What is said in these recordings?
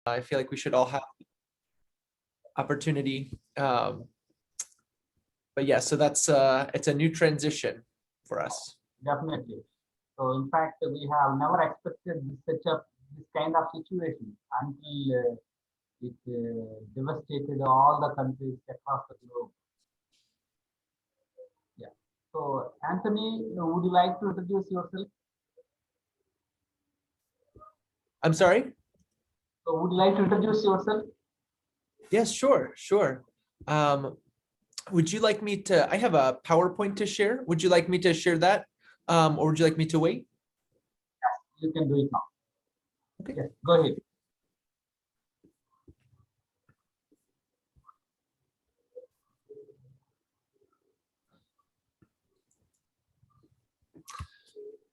I feel like we should all have opportunity. But yeah, so that's it's a new transition for us. Definitely. So in fact, we have never expected this kind of situation until it devastated all the countries across the globe. Yeah. So Anthony, would you like to introduce yourself? I'm sorry? So would you like to introduce yourself? Yes, sure. Would you like me to, I have a PowerPoint to share. Would you like me to share that? Or would you like me to wait? Yes, you can do it now. Okay. Yes, go ahead.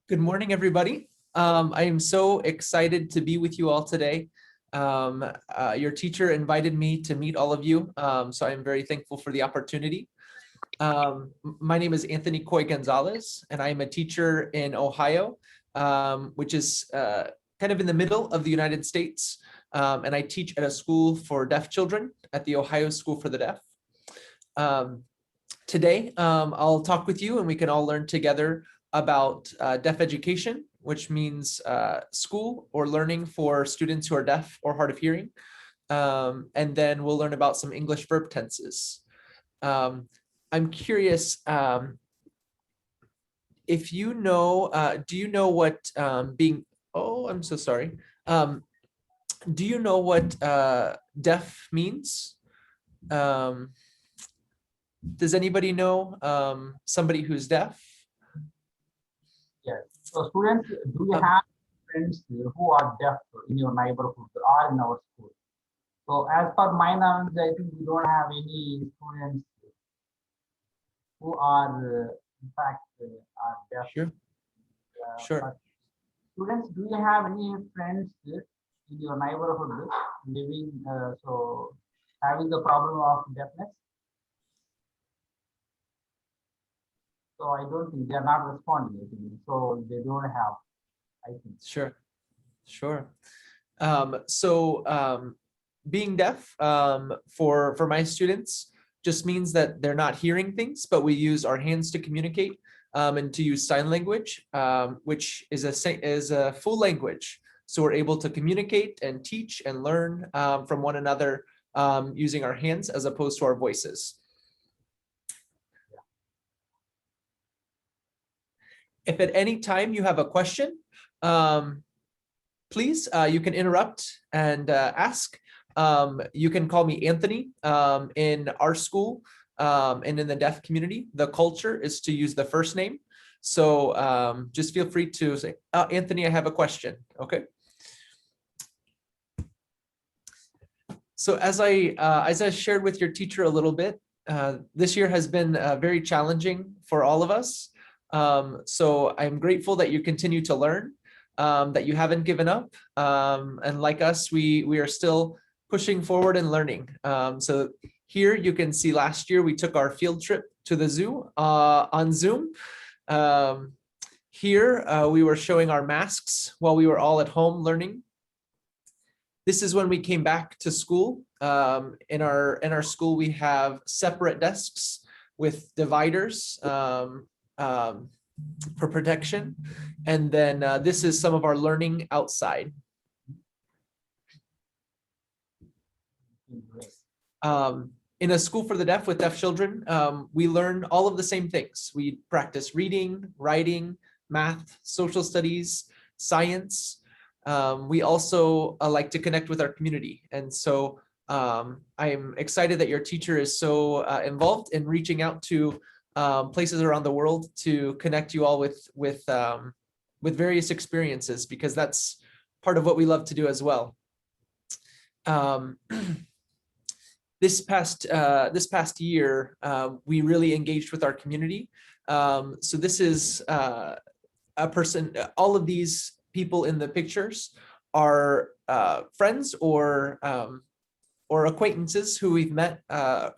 Good morning, everybody. I am so excited to be with you all today. Your teacher invited me to meet all of you, so I'm very thankful for the opportunity. My name is Anthony Coy Gonzalez, and I am a teacher in Ohio, which is kind of in the middle of the United States. And I teach at a school for deaf children at the Ohio School for the Deaf. Today, I'll talk with you and we can all learn together about deaf education, which means school or learning for students who are deaf or hard of hearing. And then we'll learn about some English verb tenses. I'm curious if you know, do you know what I'm so sorry. Do you know what deaf means? Does anybody know somebody who's deaf? Yes. So students, do you have friends who are deaf in your neighborhood or in our school? So as per my knowledge, I think we don't have any students who are, in fact, are deaf. Sure. Sure. Students, do you have any friends in your neighborhood living, so having the problem of deafness? So I don't think they're not responding. So they don't have, I think. Sure. Being deaf for my students just means that they're not hearing things, but we use our hands to communicate and to use sign language, which is a full language. So we're able to communicate and teach and learn from one another using our hands as opposed to our voices. If at any time you have a question, please, you can interrupt and ask. You can call me Anthony. In our school and in the deaf community, the culture is to use the first name. So just feel free to say, Anthony, I have a question. Okay. So as I shared with your teacher a little bit, this year has been very challenging for all of us. So I'm grateful that you continue to learn, that you haven't given up. And like us, we are still pushing forward and learning. So here you can see last year we took our field trip to the zoo on Zoom. Here we were showing our masks while we were all at home learning. This is when we came back to school. In our school, we have separate desks with dividers for protection. And then this is some of our learning outside. In a school for the deaf with deaf children, we learn all of the same things. We practice reading, writing, math, social studies, science. We also like to connect with our community. And so I'm excited that your teacher is so involved in reaching out to places around the world to connect you all with various experiences, because that's part of what we love to do as well. This past year, we really engaged with our community. So this is a person, all of these people in the pictures are friends or acquaintances who we've met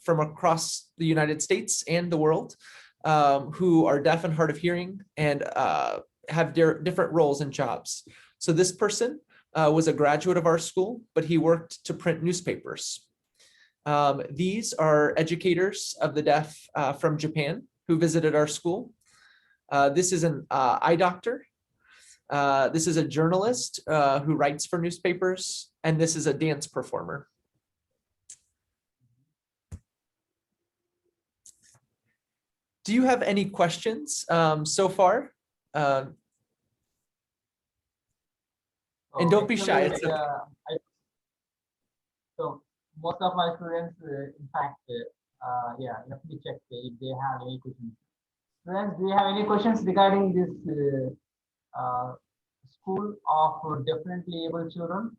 from across the United States and the world, who are deaf and hard of hearing and have different roles and jobs. So this person was a graduate of our school, but he worked to print newspapers. These are educators of the deaf from Japan who visited our school. This is an eye doctor. This is a journalist who writes for newspapers, and this is a dance performer. Do you have any questions so far? And don't be shy. It's okay. So most of my students, in fact, yeah, let me check if they have any questions. Students, do you have any questions regarding this school of differently able children?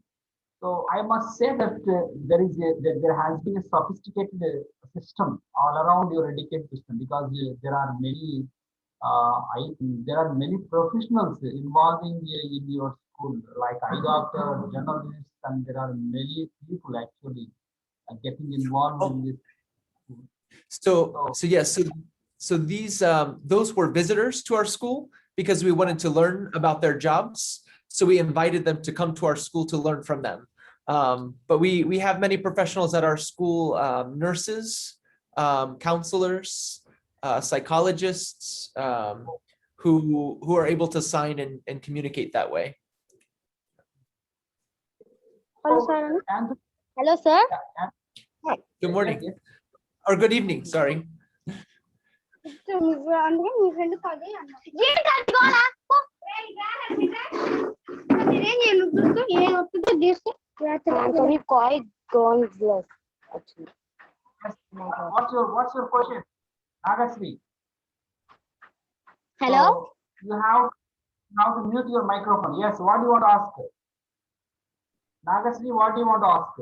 So I must say that there has been a sophisticated system all around your education system, because there are many there are many professionals involving in your school, like eye doctor, journalists, and there are many people actually getting involved in this school. So yes, so these those were visitors to our school because we wanted to learn about their jobs. So we invited them to come to our school to learn from them. But we have many professionals at our school, nurses, counselors, psychologists, who are able to sign and communicate that way. Hello, sir. Hello, sir. Hi, good morning. Or good evening, sorry. Actually, quite gone bless. Actually. What's your question, Nagasri? Hello. So you have now to mute your microphone. Yes. What do you want to ask? Nagasri, what do you want to ask?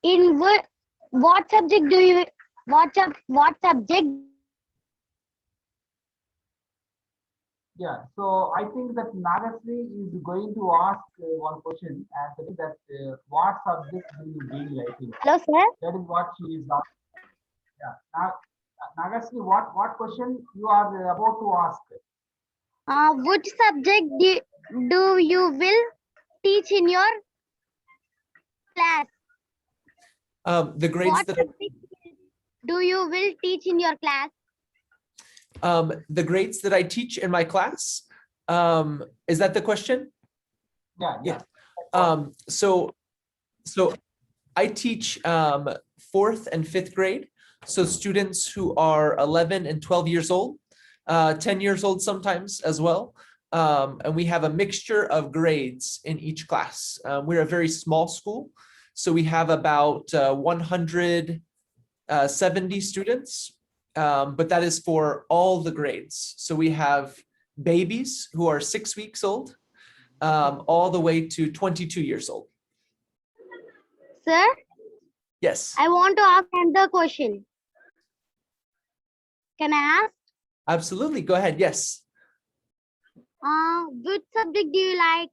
In what subject do you what subject? Yeah, so I think that Nagasri is going to ask one question, and that what subject do you deal? I think. Hello, sir. That is what she is asking. Yeah. Now, Nagasri, what question you are about to ask? Which subject do you will teach in your class? The grades What that subject do you will teach in your class? the grades that I teach in my class. Is that the question? Yeah. So I teach 4th and 5th grade. So students who are 11 and 12 years old, 10 years old sometimes as well. And we have a mixture of grades in each class. We're a very small school. So we have about 170 students, but that is for all the grades. So we have babies who are 6 weeks old, all the way to 22 years old. Sir? Yes. I want to ask another question. Can I ask? Absolutely. Go ahead. Yes. Which subject do you like?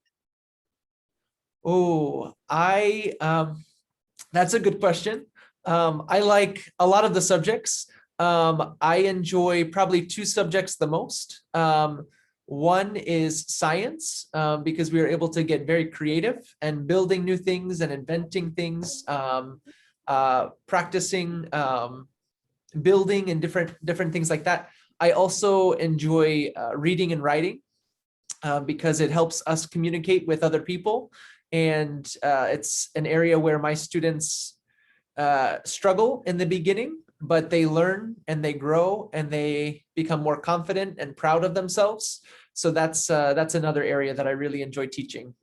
Oh, that's a good question. I like a lot of the subjects. I enjoy probably 2 subjects the most. One is science, because we are able to get very creative and building new things and inventing things, practicing building and different things like that. I also enjoy reading and writing because it helps us communicate with other people. And it's an area where my students struggle in the beginning, but they learn and they grow and they become more confident and proud of themselves. So that's another area that I really enjoy teaching.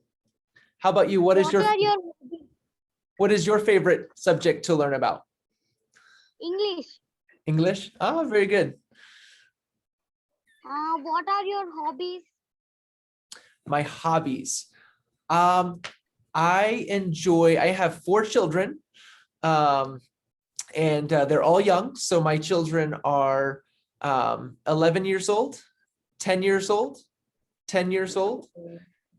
How about you? What is your favorite subject to learn about? English. English? Oh, very good. What are your hobbies? My hobbies. I have 4 children, and they're all young. So my children are 11 years old, 10 years old, 10 years old,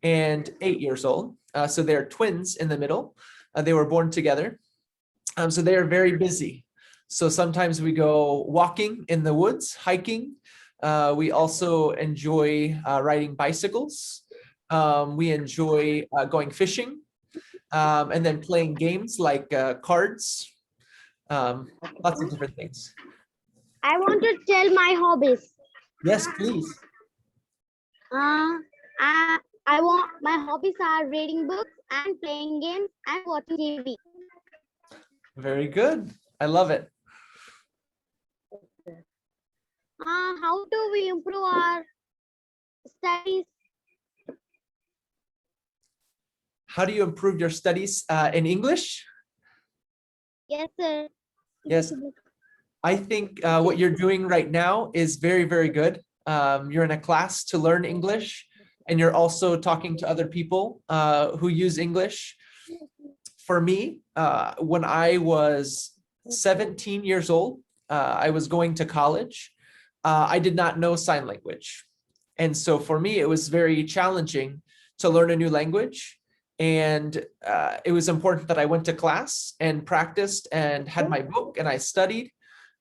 and 8 years old. So they're twins in the middle. They were born together. So they are very busy. So sometimes we go walking in the woods, hiking. We also enjoy riding bicycles. We enjoy going fishing, and then playing games like cards. Lots of different things. I want to tell my hobbies. Yes, please. I want my hobbies are reading books and playing games and watching TV. Very good. I love it. How do we improve our studies? How do you improve your studies in English? Yes, sir. Yes. I think what you're doing right now is very, very good. You're in a class to learn English, and you're also talking to other people who use English. For me, when I was 17 years old, I was going to college. I did not know sign language. And so for me, it was very challenging to learn a new language. And it was important that I went to class and practiced and had my book and I studied.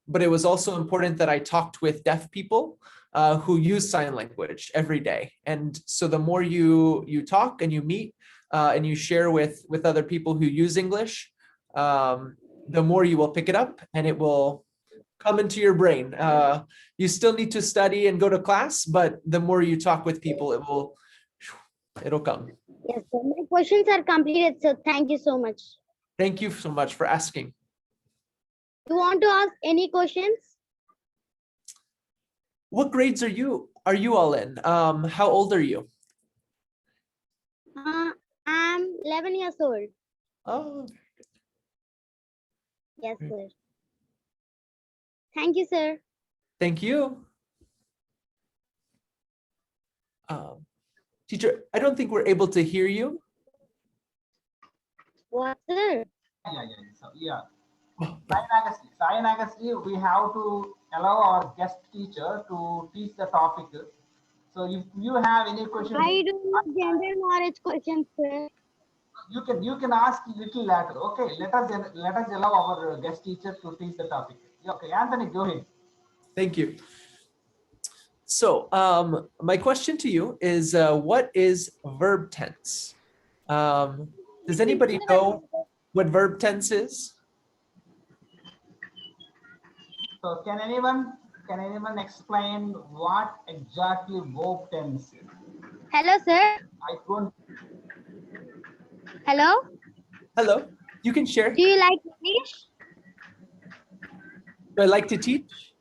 But it was also important that I talked with deaf people who use sign language every day. And so the more you talk and you meet and you share with other people who use English, the more you will pick it up and it will come into your brain. You still need to study and go to class, but the more you talk with people, it'll come. Yes, sir. My questions are completed, so thank you so much. Thank you so much for asking. You want to ask any questions? What grades are you all in? How old are you? I'm 11 years old. Oh, Yes, sir. Thank you, sir. thank you. Teacher, I don't think we're able to hear you. What, sir? Yeah. Sayan Agastri, we have to allow our guest teacher to teach the topic. So if you have any questions, I do not general knowledge questions, sir. you can ask little later. Okay, let us allow our guest teacher to teach the topic. Okay, Anthony, go ahead. Thank you. So my question to you is, what is verb tense? Does anybody know what verb tense is? So can anyone explain what exactly verb tense is? Hello, sir. I don't. Hello. Hello, you can share. Do you like English? Do I like to teach?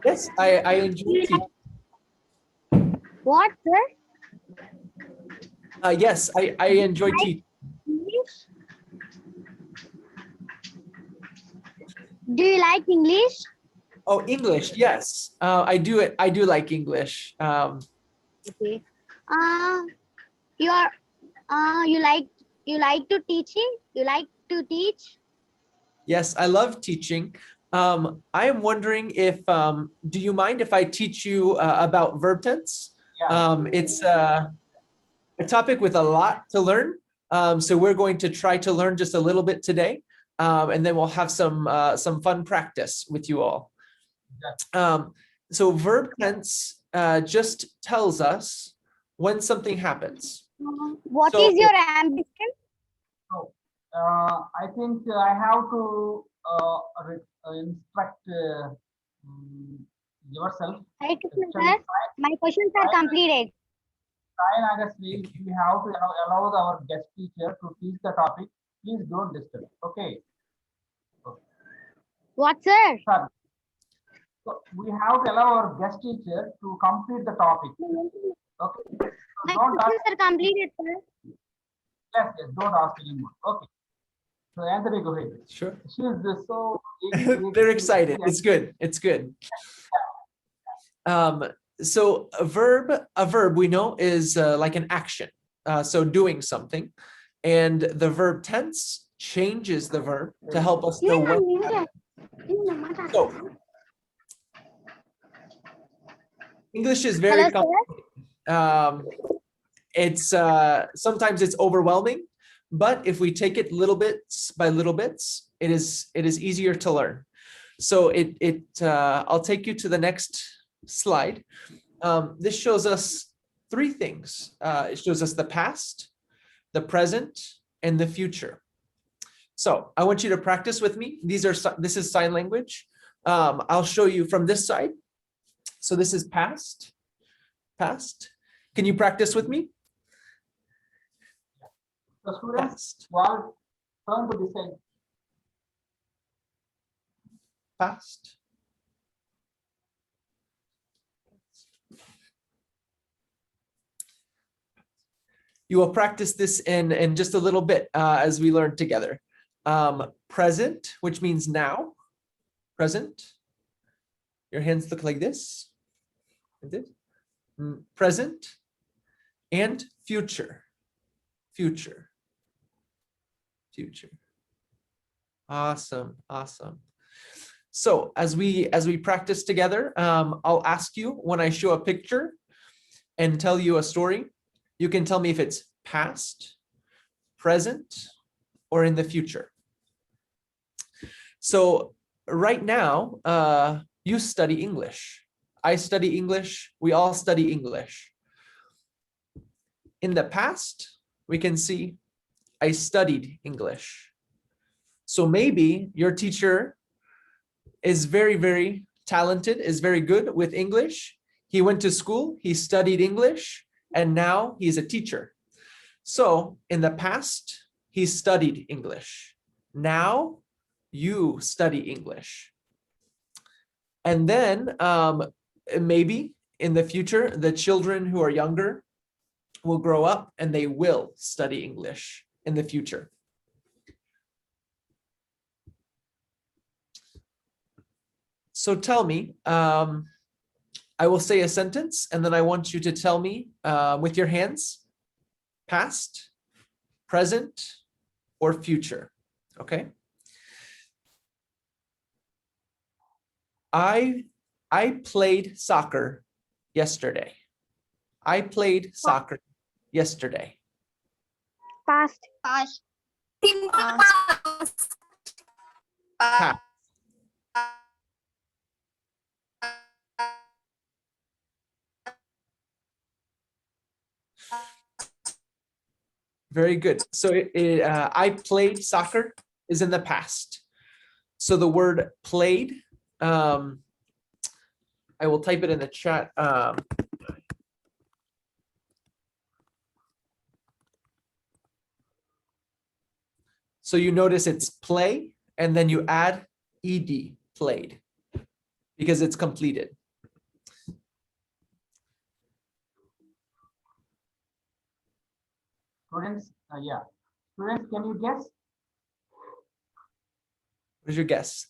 Yes, I enjoy teaching. What, sir? Yes, I enjoy teaching. English? Do you like English? Oh, English, yes. I do like English. Okay. You like to teaching? You like to teach? Yes, I love teaching. I am wondering if, do you mind if I teach you about verb tense? Yeah. It's a topic with a lot to learn. So we're going to try to learn just a little bit today. And then we'll have some fun practice with you all. So verb tense just tells us when something happens. What So- is your ambition? So I think I have to instruct yourself. Hi, sir. My questions are completed. Sayan Agastri, we have to allow our guest teacher to teach the topic. Please don't disturb. Okay. What, sir? Sir. So we have to allow our guest teacher to complete the topic. Okay. So My don't ask. questions are completed, sir. Yes, don't ask anymore. Okay. So Anthony, go ahead. Sure. She's so. They're excited. It's good. It's good. So a verb we know is like an action. So doing something, and the verb tense changes the verb to help us know what happened. So English is very Hello, complicated. It's sometimes it's overwhelming, but if we take it little bits by little bits, it is easier to learn. So I'll take you to the next slide, this shows us three things. It shows us the past, the present, and the future. So I want you to practice with me. This is sign language. I'll show you from this side. So this is past. Can you practice with me? So students, Past. well, turn to this side. Past. You will practice this in just a little bit as we learn together. Present, which means now. Present. Your hands look like this. Present and future. Future. Awesome. So as we practice together, I'll ask you when I show a picture and tell you a story, you can tell me if it's past, present, or in the future. So right now, you study English. I study English. We all study English. In the past, we can see I studied English. So maybe your teacher is very, very talented, is very good with English. He went to school, he studied English, and now he's a teacher. So in the past, he studied English. Now you study English. And then maybe in the future, the children who are younger will grow up and they will study English in the future. So tell me, I will say a sentence and then I want you to tell me with your hands, past, present, or future, okay? I played soccer yesterday. I played soccer yesterday. Past. Past. Past. Very good. So I played soccer is in the past. So the word played, I will type it in the chat. So you notice it's play, and then you add ed, played, because it's completed. Students, Students, can you guess? What is your guess?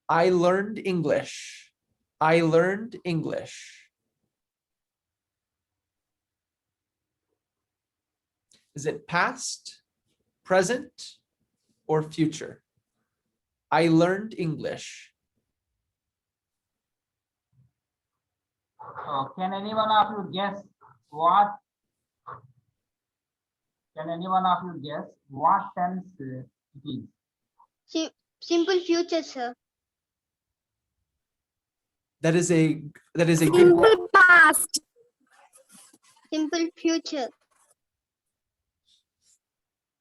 I learned English. I learned English. Is it past, present, or future? I learned English. Can anyone of you guess what? Can anyone of you guess what tense it is? Simple future, sir. That is a good. Past. Simple future.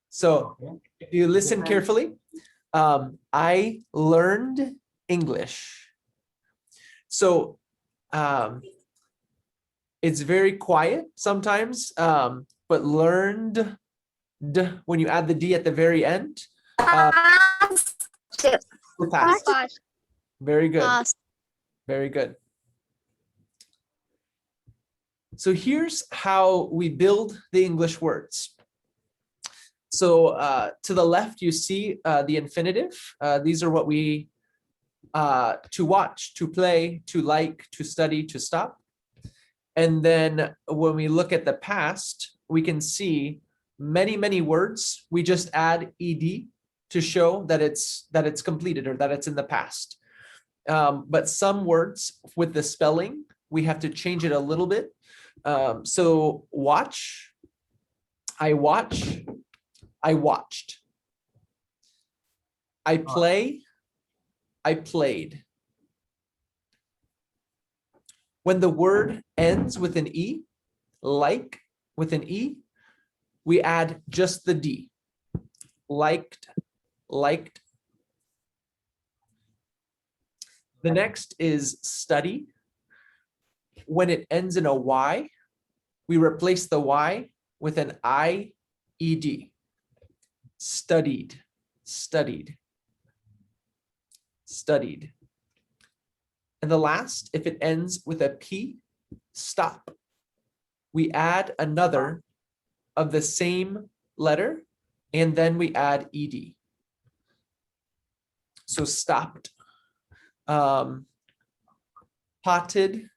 So Okay. if you listen carefully, I learned English. So it's very quiet sometimes, but learned, when you add the D at the very end, Past. the past. Past. Very good. Past. Very good. So here's how we build the English words. So to the left, you see the infinitive. These are what we, to watch, to play, to like, to study, to stop. And then when we look at the past, we can see many, many words. We just add ed to show that it's completed or that it's in the past. But some words with the spelling, we have to change it a little bit. So watch, I watch, I watched. I play, I played. When the word ends with an E, like with an E, we add just the D. Liked, liked. The next is study. When it ends in a Y, we replace the Y with an I-E-D. Studied, studied, studied. And the last, if it ends with a P, stop. We add another of the same letter, and then we add ed. So stopped. Potted,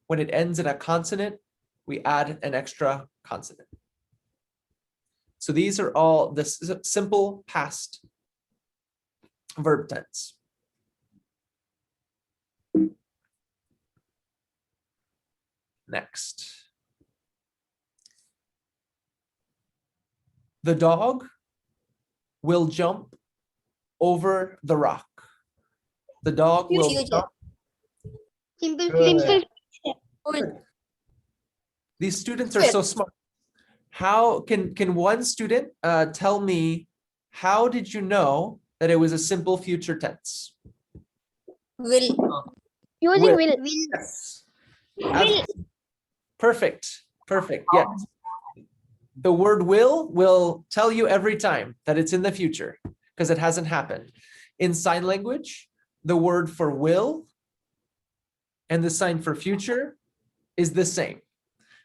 when it ends in a consonant, we add an extra consonant. So these are all the simple past verb tense. Next. The dog will jump over the rock. The dog will jump. Simple Good. future. These students are so smart. How can one student tell me, how did you know that it was a simple future tense? Will. Using will. Yes. Perfect. Perfect. Yes. The word will tell you every time that it's in the future because it hasn't happened. In sign language, the word for will and the sign for future is the same.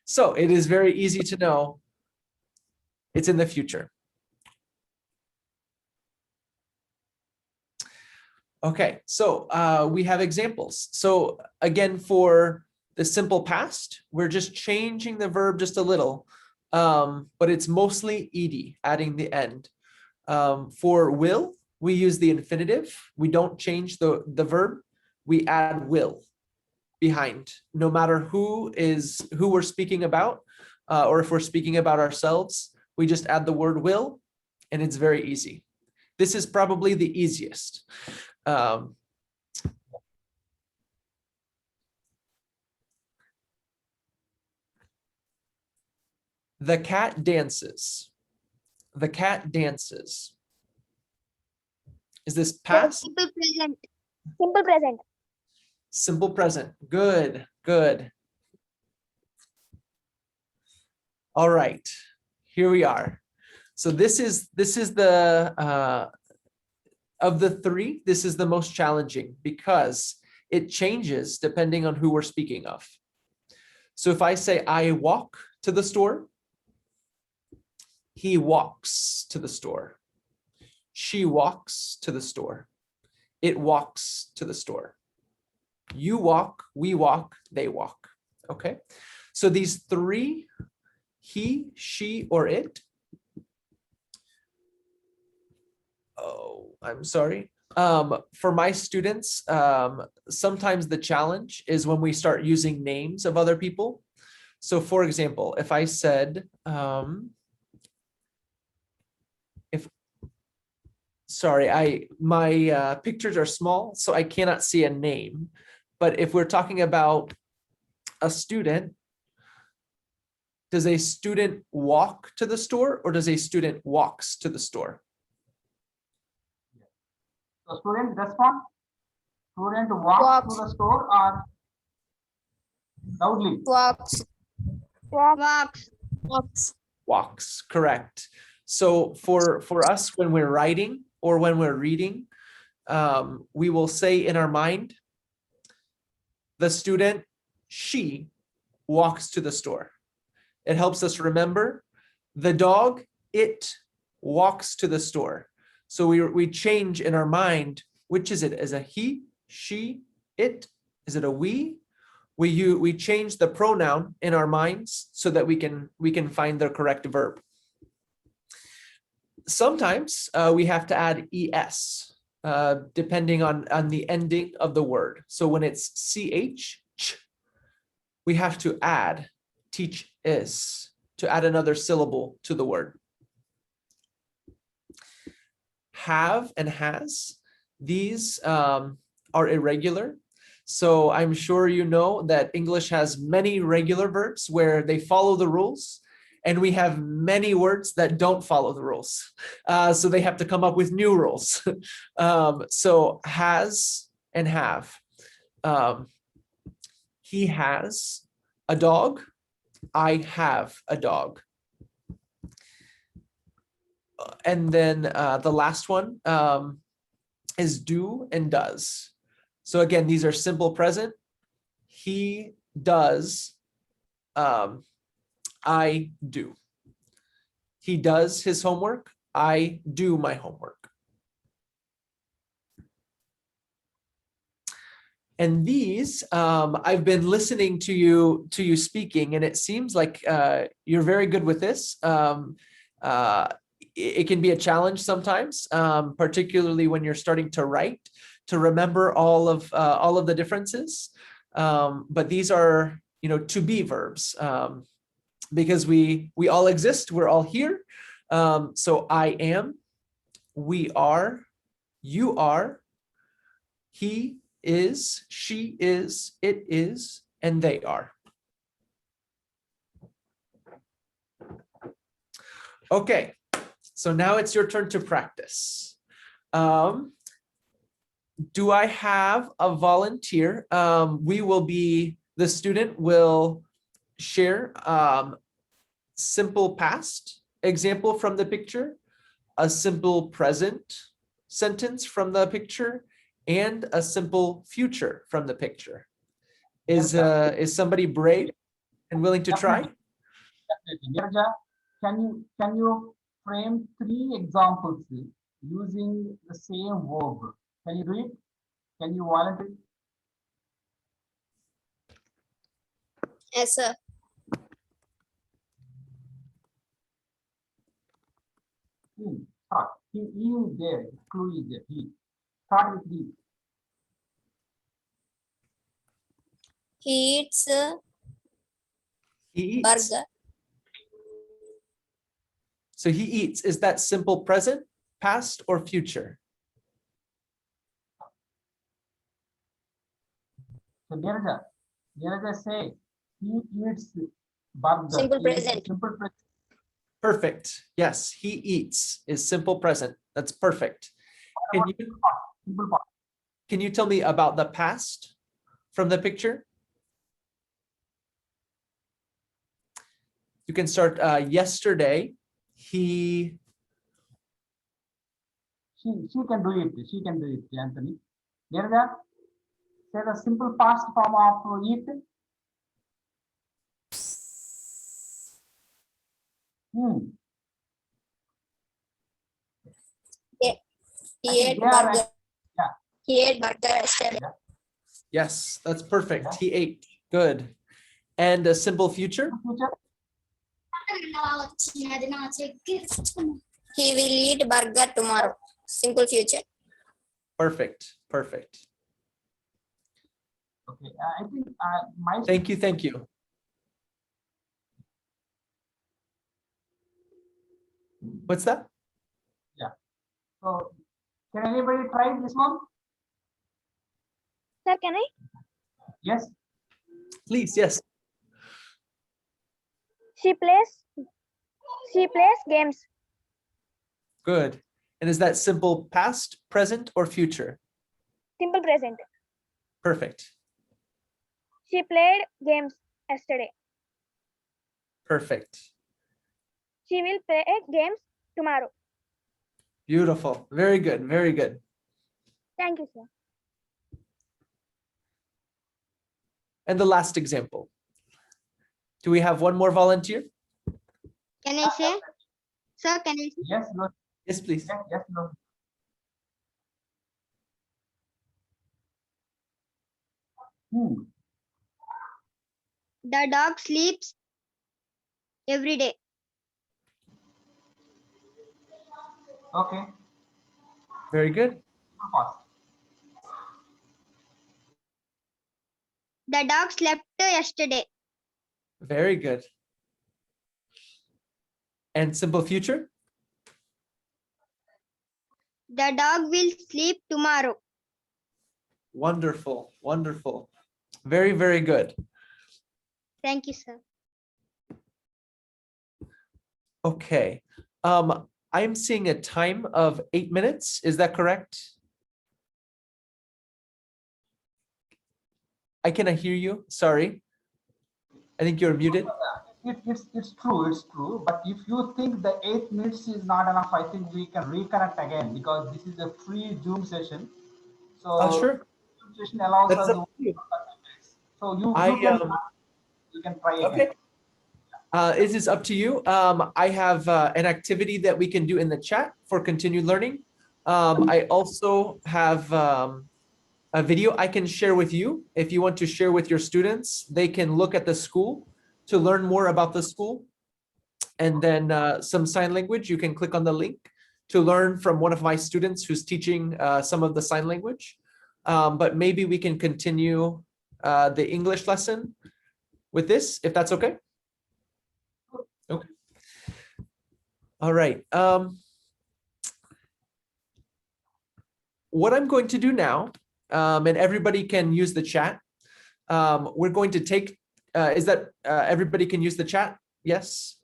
So it is very easy to know it's in the future. Okay, so we have examples. So again, for the simple past, we're just changing the verb just a little, but it's mostly ed, adding the end. For will, we use the infinitive. We don't change the verb. We add will behind, no matter who we're speaking about, or if we're speaking about ourselves, we just add the word will, and it's very easy. This is probably the easiest. The cat dances. The cat dances. Is this past? Simple present. Simple present. Simple present. Good, good. All right, here we are. So this is the of the three, this is the most challenging because it changes depending on who we're speaking of. So if I say I walk to the store, he walks to the store. She walks to the store. It walks to the store. You walk, we walk, they walk. Okay, so these three, he, she, or it. Oh, I'm sorry. For my students, sometimes the challenge is when we start using names of other people. So for example, if I said, my pictures are small, so I cannot see a name. But if we're talking about a student, does a student walk to the store or does a student walks to the store? So student respond. Student walks to the store or loudly? Walks. Walks. Walks. Walks, correct. So for us, when we're writing or when we're reading, we will say in our mind, the student, she walks to the store. It helps us remember the dog, it walks to the store. So we change in our mind, which is it? Is a he, she, it? Is it a we? We change the pronoun in our minds so that we can find the correct verb. Sometimes we have to add es, depending on the ending of the word. So when it's ch, we have to add teach is to add another syllable to the word. Have and has, these are irregular. So I'm sure you know that English has many regular verbs where they follow the rules, and we have many words that don't follow the rules. So they have to come up with new rules. So has and have. He has a dog. I have a dog. And then the last one is do and does. So again, these are simple present. He does. I do. He does his homework. I do my homework. And these, I've been listening to you speaking, and it seems like you're very good with this. It can be a challenge sometimes, particularly when you're starting to write, to remember all of the differences. But these are, to be verbs, because we all exist. We're all here. So I am, we are, you are, he is, she is, it is, and they are. Okay, so now it's your turn to practice. Do I have a volunteer? The student will share simple past example from the picture, a simple present sentence from the picture, and a simple future from the picture. Is somebody brave and willing to try? Definitely. Niraja, can you frame 3 examples using the same verb? Can you do it? Can you volunteer? Yes, sir. Start. He is there. Clue is there. He. Start with he. He eats He eats. burger. So he eats. Is that simple present, past, or future? So Niraja say he eats burger. Simple He eats present. simple present. Perfect. Yes, he eats is simple present. That's perfect. Can you, Simple past. can you tell me about the past from the picture? You can start yesterday. He. She can do it. She can do it, Anthony. Niraja, say the simple past form of eat. He ate They are burger. yeah. He ate burger yesterday. Yes, that's perfect. He ate. Good. And a simple future? Future. He will eat burger tomorrow. Simple future. Perfect. Perfect. Okay. I think my. Thank you. Thank you. What's that? So, can anybody try this one? Sir, can I? Yes. Please, yes. She plays games. Good. And is that simple past, present, or future? Simple present. Perfect. She played games yesterday. Perfect. She will play games tomorrow. Beautiful. Very good. Very good. Thank you, sir. And the last example. Do we have one more volunteer? Can I say? Sir, can I say? Yes. No. Yes, please. Yes. Yes. No. The dog sleeps every day. Okay. Very good. Past. The dog slept yesterday. Very good. And simple future? The dog will sleep tomorrow. Wonderful, wonderful. Very, very good. Thank you, sir. Okay. I'm seeing a time of 8 minutes. Is that correct? I cannot hear you. Sorry. I think you're muted. It's true. But if you think the 8 minutes is not enough, I think we can reconnect again because this is a free Zoom session. So Sure. Zoom session allows That's us up to you. 30 minutes. So you I you can try again. Okay. It is up to you. I have an activity that we can do in the chat for continued learning. I also have a video I can share with you. If you want to share with your students, they can look at the school to learn more about the school. And then some sign language, you can click on the link to learn from one of my students who's teaching some of the sign language. But maybe we can continue the English lesson with this, if that's okay. Okay. All right. What I'm going to do now, and everybody can use the chat. We're going to take, is that everybody can use the chat? Yes.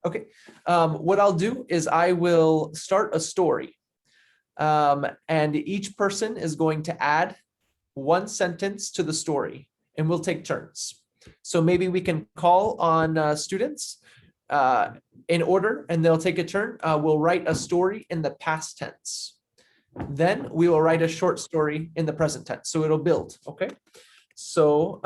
Okay. What I'll do is I will start a story. And each person is going to add one sentence to the story, and we'll take turns. So maybe we can call on students in order, and they'll take a turn. We'll write a story in the past tense. Then we will write a short story in the present tense. So it'll build, okay? So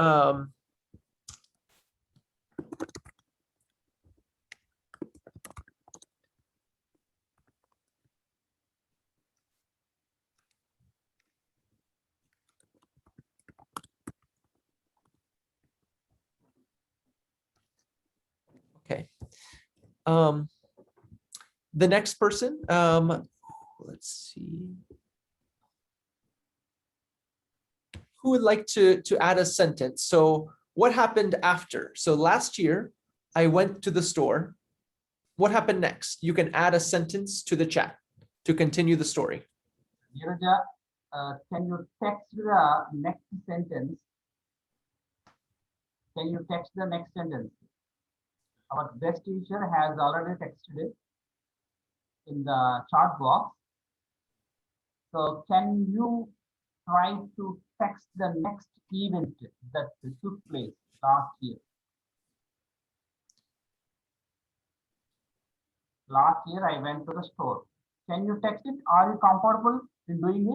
okay. The next person, let's see. Who would like to add a sentence? So what happened after? So last year, I went to the store. What happened next? You can add a sentence to the chat to continue the story. Neeraja, can you text the next sentence? Can you text the next sentence? Our best teacher has already texted it in the chat box. So can you try to text the next event that took place last year? Last year I went to the store. Can you text it? Are you comfortable in doing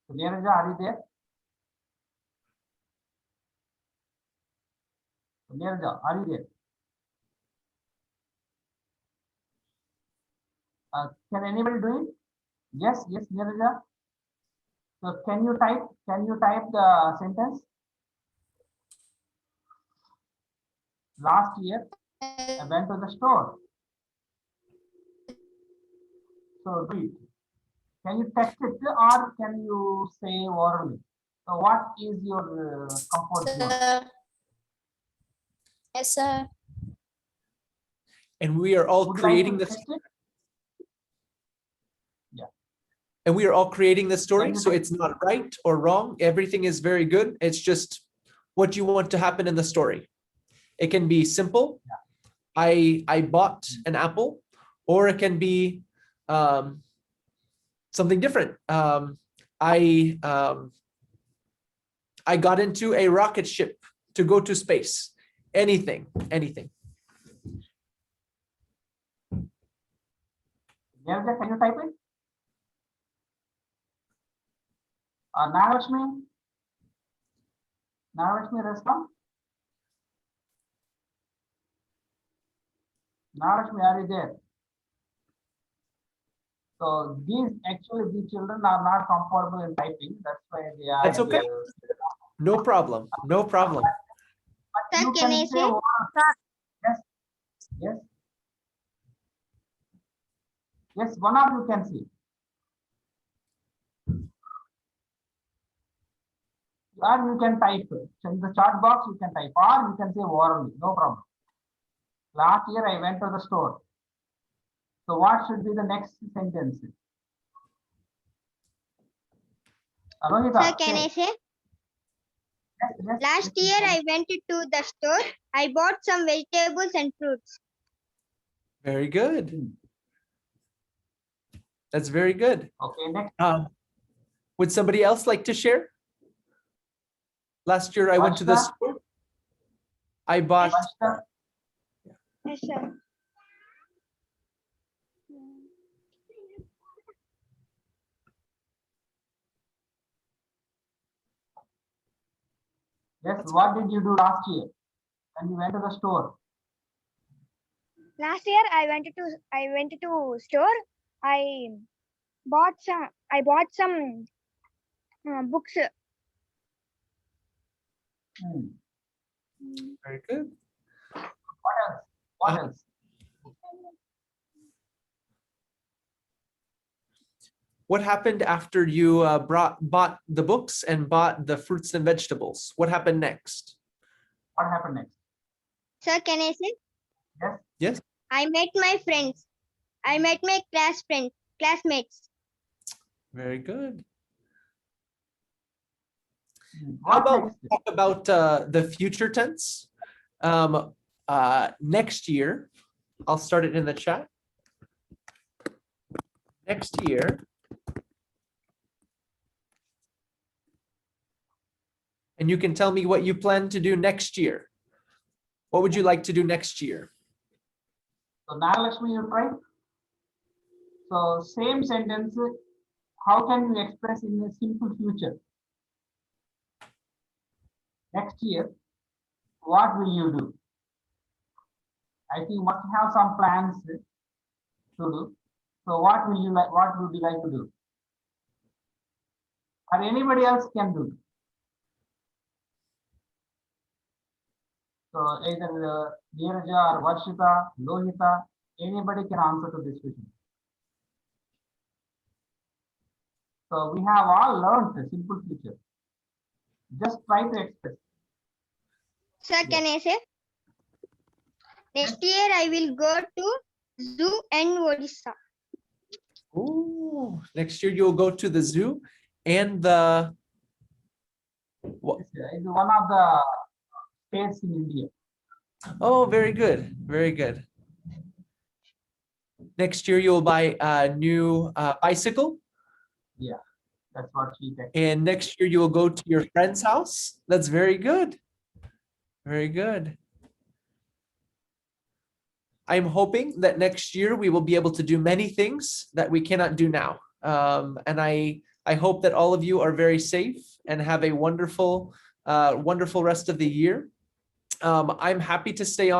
it? Neeraja, are you there? Neeraja, are you there? Can anybody do it? Yes, Neeraja. So can you type the sentence? Last year, I went to the store. So do it. Can you text it or can you say orally? So what is your comfort zone? Yes, sir. And we are all Would you creating like to this. text it? Yeah. And we are all creating the story. Can you So it's not right or wrong. Everything is very good. It's just what you want to happen in the story. It can be simple. Yeah. I bought an apple, or it can be something different. I got into a rocket ship to go to space. Anything. Neeraja, can you type it? Nagarashmi, respond. Nagarashmi, are you there? So these children are not comfortable in typing. That's why they are. That's okay. No problem. But Sir, you can I say say? Yes, one of you can see. Or you can type in the chat box. You can type, or you can say orally. No problem. Last year I went to the store. So what should be the next sentence? Rohita, Sir, can I say? Last year I went to the store. I bought some vegetables and fruits. Very good. That's very good. Okay, next. Would somebody else like to share? Last year I went to the Varshita? store. I bought, Varshita? Yes, sir. Yes, what did you do last year when you went to the store? Last year I went to store. I bought some books. very good. What else? What else? What happened after you bought the books and bought the fruits and vegetables? What happened next? What happened next? Sir, can I say? Yes. Yes. I met my friends. I met my classmates. Very good. What How about next? we talk about the future tense? Next year, I'll start it in the chat. Next year. And you can tell me what you plan to do next year. What would you like to do next year? So now Lakshmi, you try. So same sentence, how can you express in a simple future? Next year, what will you do? I think you must have some plans to do. So what will you like? What would you like to do? Or anybody else can do. So either Neeraja or Varshita, Lohita, anybody can answer to this question. So we have all learned the simple future. Just try to express. Sir, can I say? Next year I will go to zoo and Odisha. Oh, next year you'll go to the zoo and the what? It's one of the states in India. Oh, very good. Very good. Next year you'll buy a new bicycle. Yeah, that's what she said. And next year you will go to your friend's house. That's very good. Very good. I'm hoping that next year we will be able to do many things that we cannot do now. And I hope that all of you are very safe and have a wonderful, wonderful rest of the year. I'm happy to stay on.